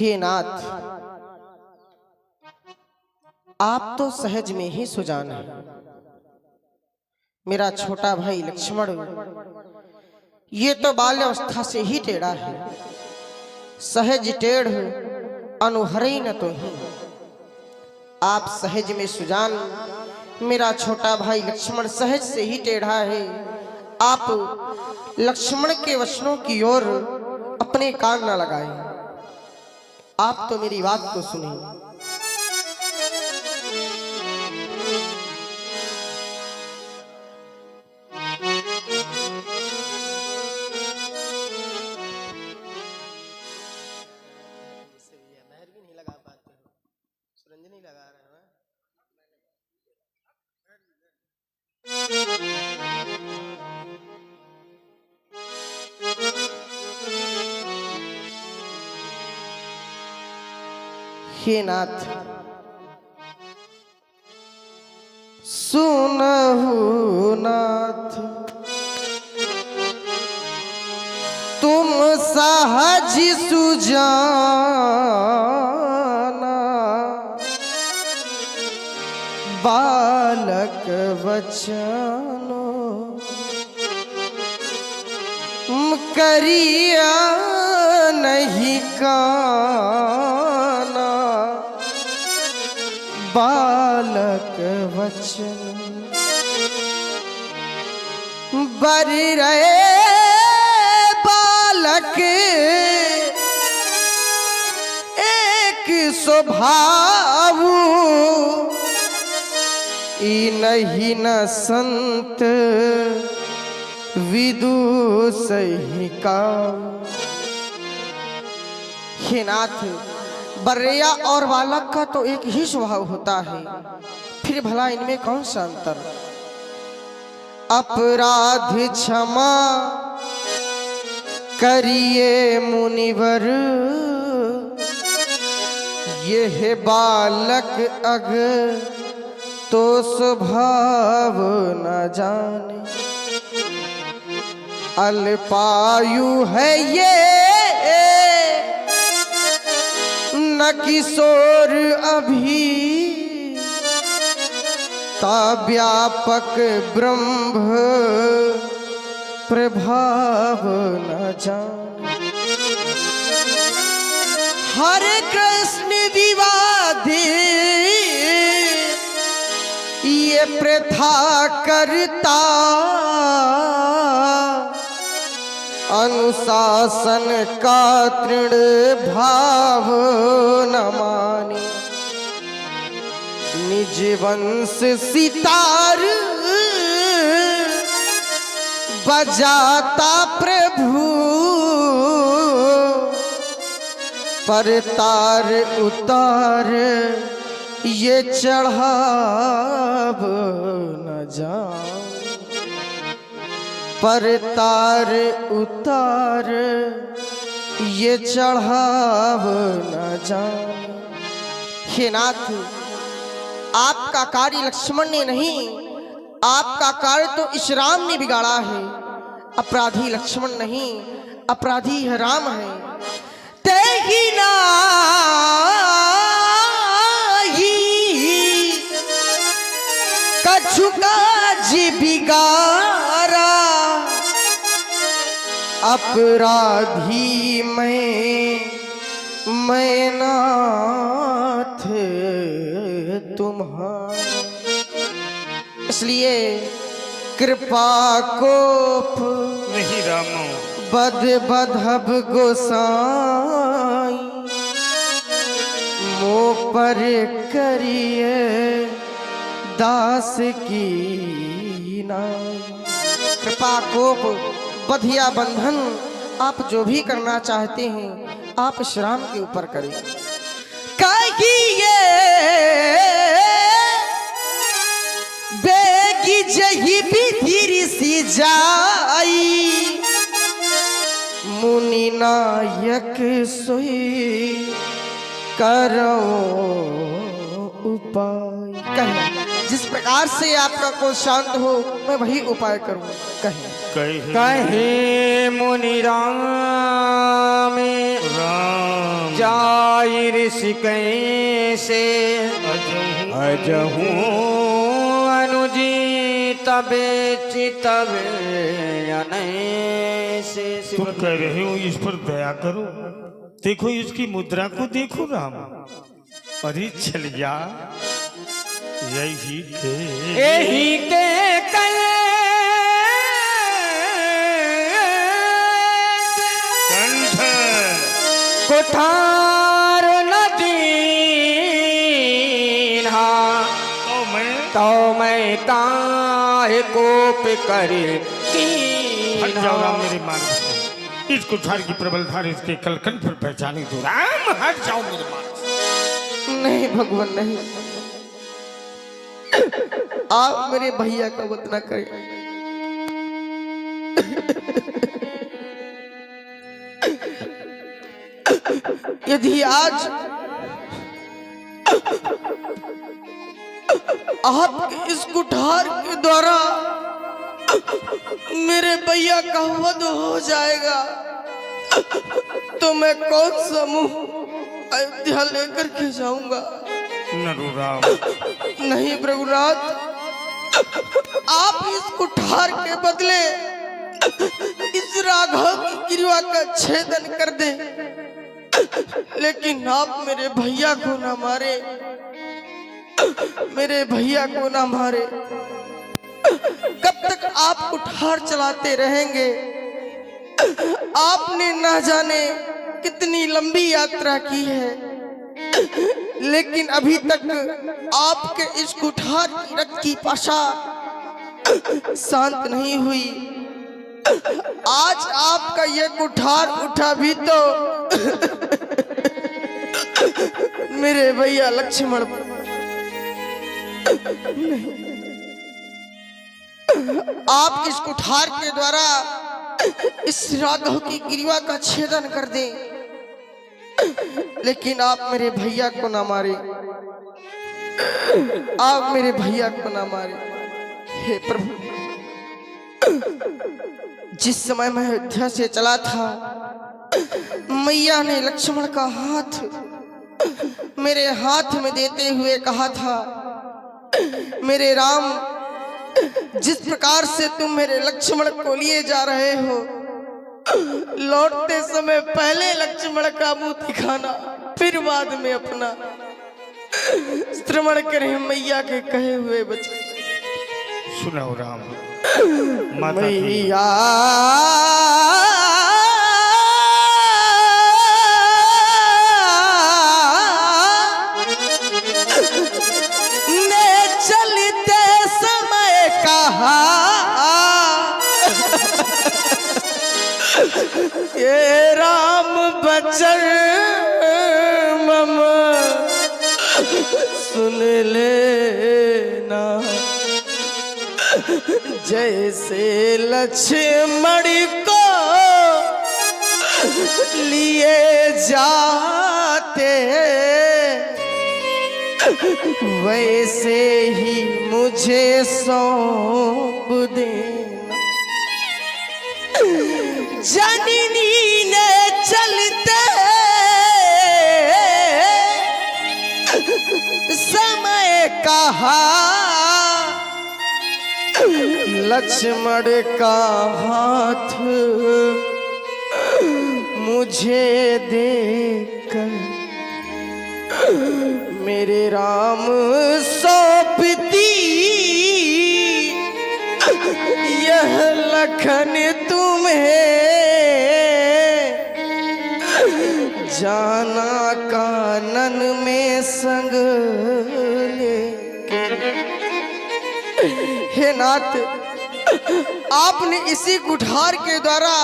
हे नाथ, आप तो सहज में ही सुजान है। मेरा छोटा भाई लक्ष्मण ये तो बाल्यावस्था से ही टेढ़ा है। सहज टेढ़ अनुहरई न तो ही। आप सहज में सुजान, मेरा छोटा भाई लक्ष्मण सहज से ही टेढ़ा है। आप लक्ष्मण के वचनों की ओर अपने कान न लगाएं। आप तो मेरी बात को सुनिए। हे नाथ, सुनहु नाथ, तुम सहज सुजाना, बालक वचनो करिया नहीं काना, बालक वचन बर रहे बालक एक स्वभाव, ई नहीं न संत विदुषहि का। हे नाथ, बर्या और बालक का तो एक ही स्वभाव होता है, फिर भला इनमें कौन सा अंतर। अपराध क्षमा करिए मुनिवर, ये है बालक अग तो स्वभाव न जाने। अल्पायु है ये न किशोर अभी, ता व्यापक ब्रह्म प्रभाव न जाने। हरे कृष्ण विवादे ये प्रथा करता, अनुशासन का तृण भाव न माने। निज वंश सितार बजाता प्रभु, पर तार उतार ये चढ़ाव न जान। पर तार उतार ये चढ़ाव न जान। हे नाथ, आपका कार्य लक्ष्मण ने नहीं, आपका कार्य तो इस राम ने बिगाड़ा है। अपराधी लक्ष्मण नहीं, अपराधी है राम है। तेहि नाही कछु काज बिगारा, अपराधी मैं नाथ तुम्हारा। इसलिए कृपा कोप नहीं रामो बद बधब गोसाई, मोह पर करिए दास की नाई। कृपा कोप बधिया बंधन आप जो भी करना चाहते हैं आप इस राम के ऊपर करें। कहिए बेगी जही विधि सी जाई, मुनि नायक सोई करो उपाय। कहें जिस प्रकार से आपका कोई शांत हो मैं वही उपाय करूं। कहें कहे मुनि राम जाय ऋषिकेश से अजहू अनुजी तबे चितबे से। तुम कह रहे हो इस पर दया करो, देखो इसकी मुद्रा को देखो राम। अरे छलिया यही के कुठार नदी तो मैं काहे कोप करे हट जाओ राम मेरे मार्ग से। इस कुठार की प्रबल धार इसके कलकन पर पहचानी दो राम, हट जाओ मेरे मार्ग से। नहीं भगवान नहीं, आप मेरे भैया का वध न करें। यदि आज आप इस कुठार के द्वारा मेरे भैया का वध हो जाएगा तो मैं कौन सा मुंह अयोध्या लेकर के जाऊंगा। राम नहीं प्रभुनाथ, आप इस कुठार के बदले इस राघव की गिरवा का छेदन कर दे, लेकिन आप मेरे भैया को ना मारे, मेरे भैया को ना मारे। कब तक आप कुठार चलाते रहेंगे? आपने ना जाने कितनी लंबी यात्रा की है, लेकिन अभी तक आपके इस कुठार की रक्त की पाशा शांत नहीं हुई। आज आपका ये कुठार उठा भी तो मेरे भैया लक्ष्मण आप इस कुठार के द्वारा इस राघव की गिरवा का छेदन कर दें, लेकिन आप मेरे भैया को ना मारे, आप मेरे भैया को ना मारे। हे प्रभु, जिस समय मैं अयोध्या से चला था, मैया ने लक्ष्मण का हाथ मेरे हाथ में देते हुए कहा था, मेरे राम, जिस प्रकार से तुम मेरे लक्ष्मण को लिए जा रहे हो, लौटते समय पहले लक्ष्मण का मुंह दिखाना, फिर बाद में अपना। श्रवण करें मैया के कहे हुए बच्चे। सुनाओ राम। मैया ने चलते समय कहा, ये राम बचन मम सुन लेना, जैसे लक्ष्मण को लिए जाते वैसे ही मुझे सौंप देना। जननी ने चलते समय कहा, लक्ष्मण का हाथ मुझे देकर मेरे राम सौंपती, यह लखन तुम्हें जाना कानन में संग लेके। हे नाथ, आपने इसी कुठार के द्वारा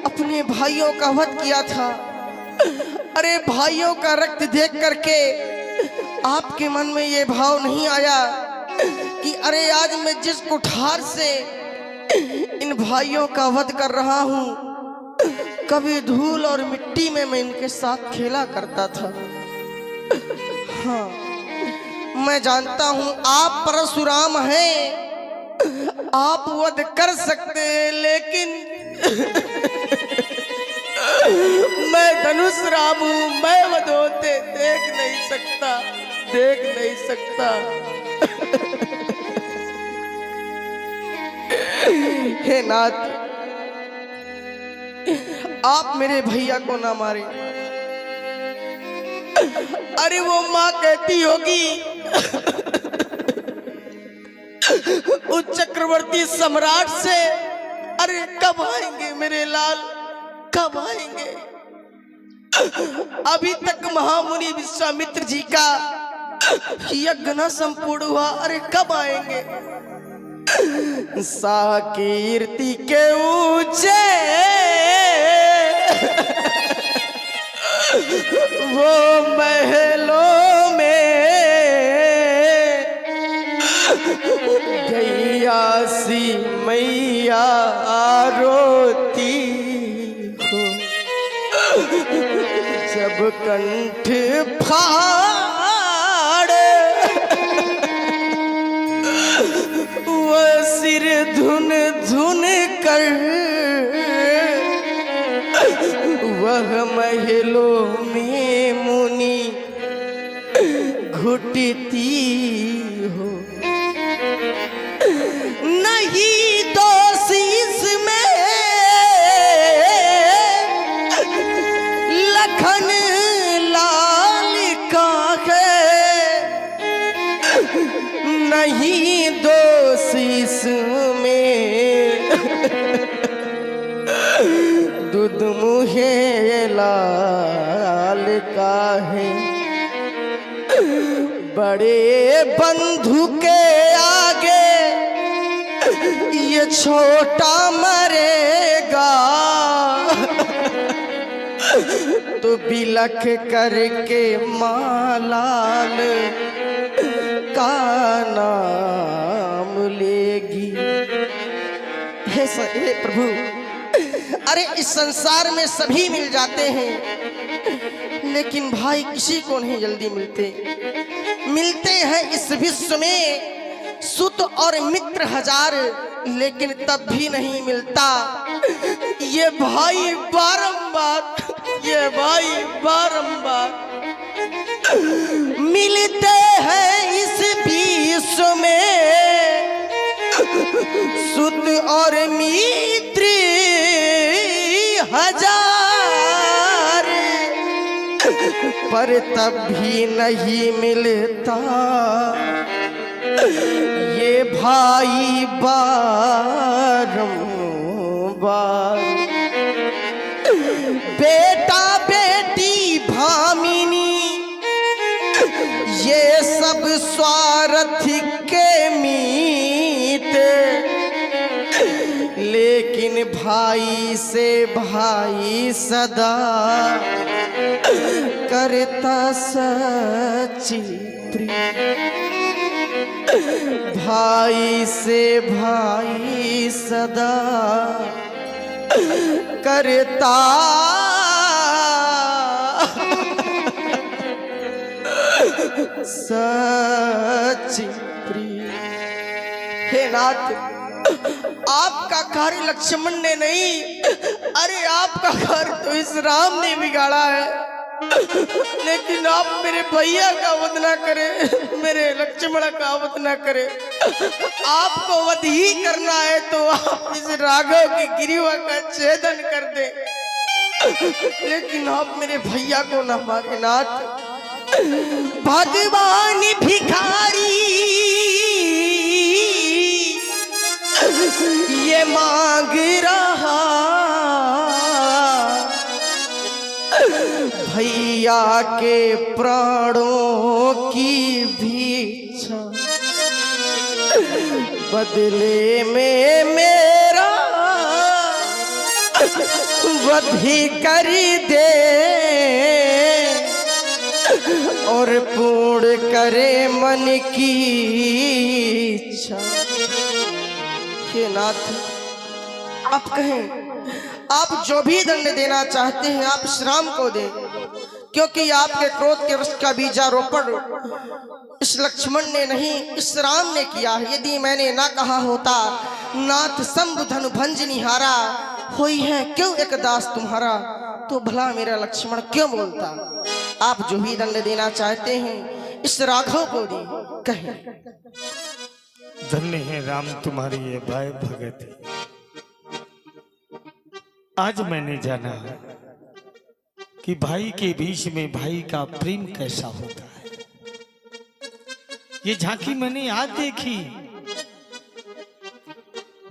अपने भाइयों का वध किया था। अरे भाइयों का रक्त देख करके आपके मन में ये भाव नहीं आया कि अरे आज मैं जिस कुठार से इन भाइयों का वध कर रहा हूँ, कभी धूल और मिट्टी में मैं इनके साथ खेला करता था। हाँ, मैं जानता हूँ आप परशुराम हैं, आप वध कर सकते हैं, लेकिन मैं धनुष राम हूं, मैं वध होते देख नहीं सकता, देख नहीं सकता। हे नाथ, आप मेरे भैया को ना मारे। अरे वो माँ कहती होगी उस चक्रवर्ती सम्राट से, अरे कब आएंगे मेरे लाल, कब आएंगे? अभी तक महामुनि विश्वामित्र जी का यज्ञ न संपूर्ण हुआ, अरे कब आएंगे? साकीर्ति के ऊंचे वो महलों में गैया सी मैया रोती हो, जब कंठ फाड़ वो सिर धुन धुन कर वह महलों में मुनि घुटती हो। नहीं दोषी इसमें लखन लाल का है, नहीं दोषी इसमें दुधमुहे लाल का है। बड़े बंधु के आगे ये छोटा मरेगा, तो बिलख करके मालाल का नाम लेगी। हे प्रभु, अरे इस संसार में सभी मिल जाते हैं, लेकिन भाई किसी को नहीं जल्दी मिलते हैं इस विश्व में सुत और मित्र हजार, लेकिन तब भी नहीं मिलता ये भाई बारंबार मिलते हैं इस विश्व में सुत और मित्र हजार, पर तब भी नहीं मिलता ये भाई बारंबार। बेटा बेटी भामिनी ये सब स्वार्थ के मीत, लेकिन भाई से भाई सदा करता सच्ची प्रीत। भाई से भाई सदा करता सच्ची प्रीत। हे नाथ, आपका कार्य लक्ष्मण ने नहीं, अरे आपका कार्य तो इस राम ने बिगाड़ा है, लेकिन आप मेरे भैया का वध ना करें, मेरे लक्ष्मण का वध ना करें। आपको वध ही करना है तो आप इस राघव की गिरिवा का छेदन कर दे, लेकिन आप मेरे भैया को ना मारे। नाथ, भगवान भिखारी ये मांग रहा, भैया के प्राणों की भिक्षा, बदले में मेरा वध कर दे और पूर्ण करे मन की इच्छा। हे नाथ, आप कहें, आप जो भी दंड देना चाहते हैं आप श्री राम को दें, क्योंकि आपके क्रोध के रस का बीजारोपण इस लक्ष्मण ने नहीं, इस राम ने किया है। यदि मैंने ना कहा होता नाथ शंभु धनु भंज निहारा, होई है क्यों एक दास तुम्हारा, तो भला मेरा लक्ष्मण क्यों बोलता। आप जो भी दंड देना चाहते हैं इस राघव को दी कहे। धन्य है राम तुम्हारी ये भाई भगत। आज मैंने जाना कि भाई के बीच में भाई का प्रेम कैसा होता है। ये झांकी मैंने आज देखी।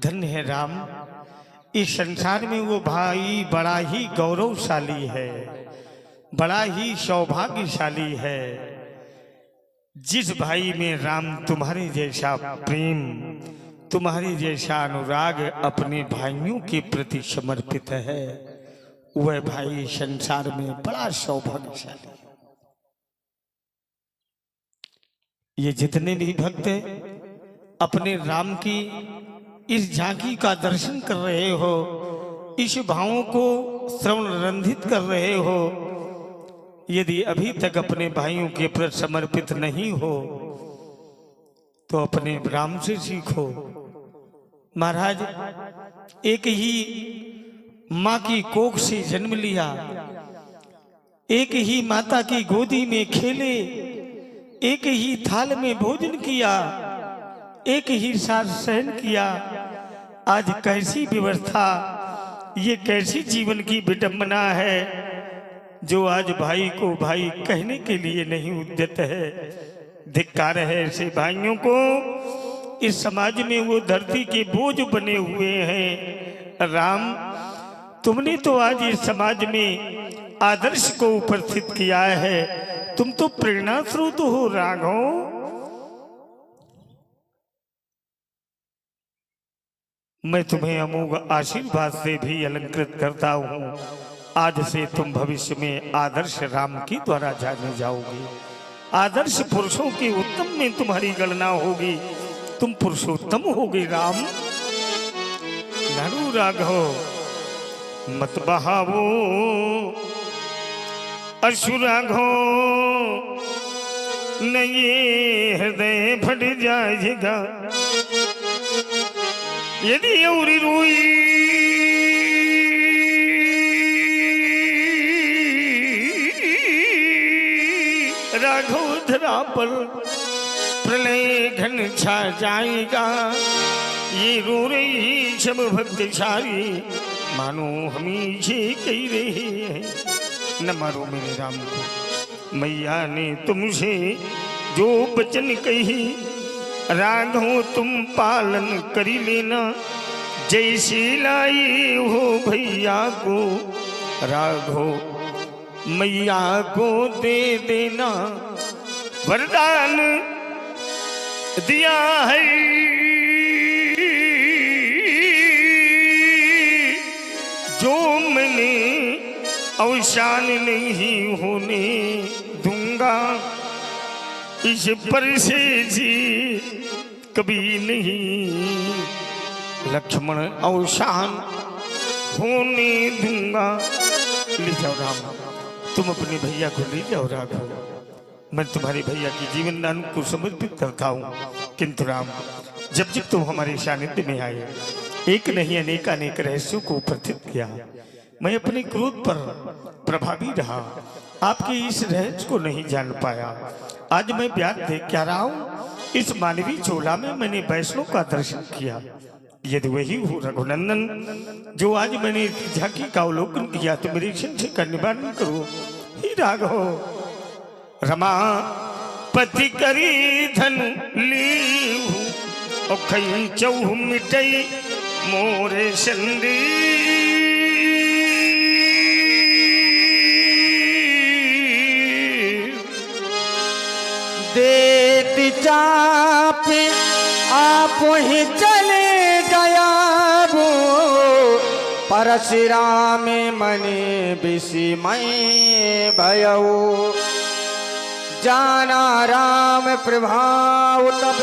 धन्य है राम, इस संसार में वो भाई बड़ा ही गौरवशाली है, बड़ा ही सौभाग्यशाली है, जिस भाई में राम तुम्हारे जैसा प्रेम, तुम्हारे जैसा अनुराग अपने भाइयों के प्रति समर्पित है। वह भाई संसार में बड़ा सौभाग्यशाली। ये जितने भी भक्त अपने राम की इस झांकी का दर्शन कर रहे हो, इस भावों को श्रवण रंधित कर रहे हो, यदि अभी तक अपने भाइयों के प्रति समर्पित नहीं हो तो अपने राम से सीखो। महाराज, एक ही माँ की कोख से जन्म लिया, एक ही माता की गोदी में खेले, एक ही थाल में भोजन किया, एक ही साथ सहन किया। आज कैसी व्यवस्था, ये कैसी जीवन की विडंबना है जो आज भाई को भाई कहने के लिए नहीं उद्यत है। धिक्कार है ऐसे भाइयों को। इस समाज में वो धरती के बोझ बने हुए हैं। राम, तुमने तो आज इस समाज में आदर्श को उपस्थित किया है। तुम तो प्रेरणा स्रोत हो राघव। मैं तुम्हें अमोघ आशीर्वाद से भी अलंकृत करता हूँ। आज से तुम भविष्य में आदर्श राम की द्वारा जाने जाओगे। आदर्श पुरुषों के उत्तम में तुम्हारी गणना होगी। तुम पुरुषोत्तम होगे राम। नरु राघव मत बहावो अश्रु राघव, न ये हृदय फट जाएगा यदि औरी रोई। राघव धरा पर प्रलय घन छा जाएगा, ये रो रही सब भक्तशाली मानो हमीजे कह रहे हैं। न मारो मेरे राम को। मैया ने तुमसे जो वचन कही, राघव तुम पालन करी लेना। जैसे लाई हो भैया को, राघव मैया को दे देना। वरदान दिया है जो मैंने अवसान नहीं होने दूंगा। इस पर से जी कभी नहीं लक्ष्मण अवसान होने दूंगा। ले जाओ राम, तुम अपने भैया को ले जाओ राघव। मैं तुम्हारे भैया की जीवन दान को समर्पित करता हूँ। किंतु राम, जब जब तुम हमारे सानिध्य में आए, एक नहीं अनेक अनेक रहस्यों को उपस्थित किया। मैं अपने क्रोध पर प्रभावी रहा, आपके इस रहस्य को नहीं जान पाया। आज मैं ब्याज देख क्या रहा हूँ। इस मानवीय चोला में मैंने वैष्णव का दर्शन किया। यदि वही हो रघुनंदन जो आज मैंने झांकी का अवलोकन किया, तो मेरे संशय का निवारण करो ही राघव। रमा पति करी धन लीहू और खई चौह मिटई मोरे संदी। देती चाप आप ही चले गया वो, परशुराम मने विस्मय भयऊ। जाना राम प्रभाव तब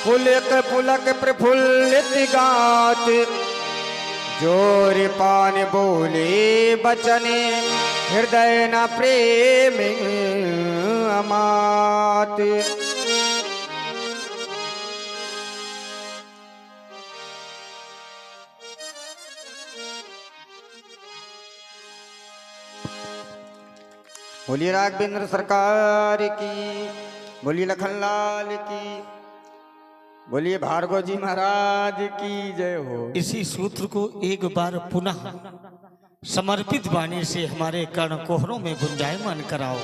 पुलक पुलक प्रफुल्लित गात, जोर पान बोले बचने हृदय न प्रेम अमात। बोलिए राघवेंद्र सरकार की, बोलिए लखनलाल की, बोलिए भार्गव जी महाराज की जय हो। इसी सूत्र को एक बार पुनः समर्पित वाणी से हमारे कर्ण कोहरों में गुंजायमान कराओ।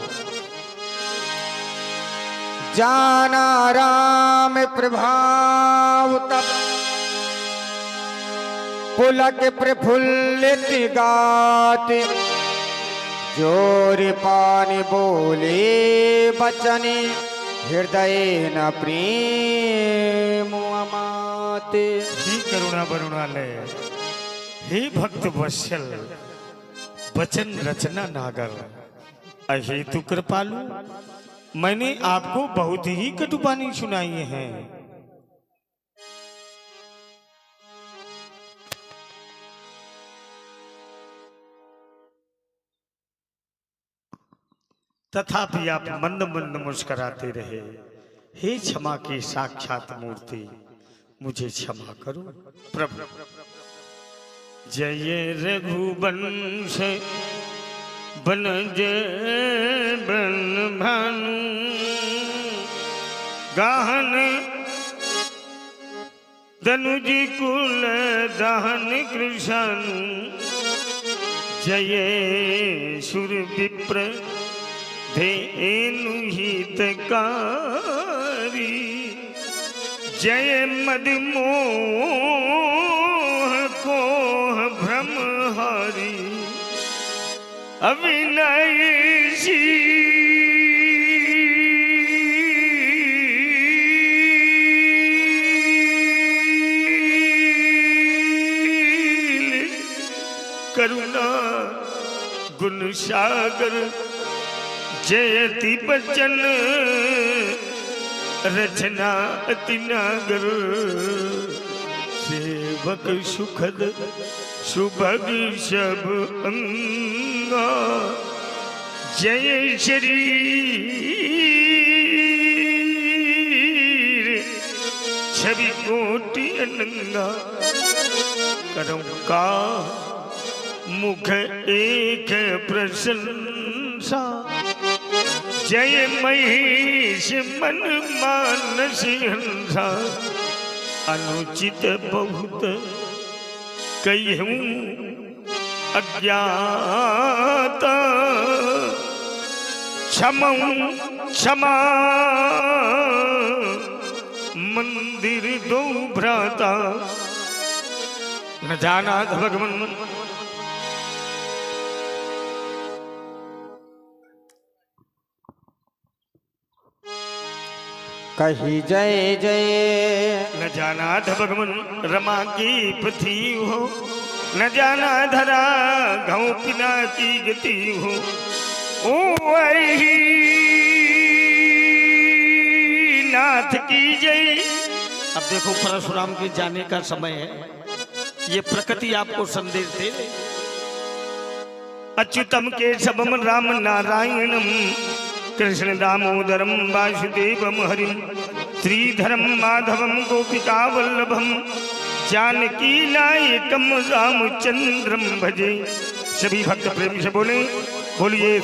जाना राम प्रभाव तब पुलक प्रफुल्लित गात। जोर पानी बोले बचने हृदय न प्रेम अमाते। हे करुणा वरुणालय, हे भक्त वत्सल, वचन रचना नागर, अहेतु कृपालु, मैंने आपको बहुत ही कटुबानी सुनाई है। तथापि आप मंद मंद मुस्कुराते रहे। हे क्षमा की साक्षात मूर्ति, मुझे क्षमा करो प्रभु। जय रघुवंश बनज बन भानु, गाहन धनुज कुल दहन कृष्ण। जय सुर विप्र धेनु हितकारी, जय मदमोह कोह भ्रमहारी। अविनाशी करुणा गुण सागर, जयति बचन रचना अति नागर। सेवक सुखद सुभग सब अंगा, जय शरीर छवि कोटि अनंगा। करम का मुख एक प्रशंसा, जय महेश मन मानस हंसा। अनुचित बहुत कहूँ अज्ञाता, क्षमऊ क्षमा मंदिर दो भ्राता। न जाना भगवन कही जय जय। न जाना भगवन रमा की पथी हो, न जाना धरा घऊ पिना की गति हो। ओ आई नाथ की जय। अब देखो परशुराम के जाने का समय है, ये प्रकृति आपको संदेश दे दे। अच्युतम केशवम राम नारायणम, कृष्ण दामोदरम वासुदेवम हरिम, श्रीधरम माधवम गोपिका वल्लभम, जानकी नायकम रामचंद्रम भजे। सभी भक्त प्रेम से बोले, बोलिए।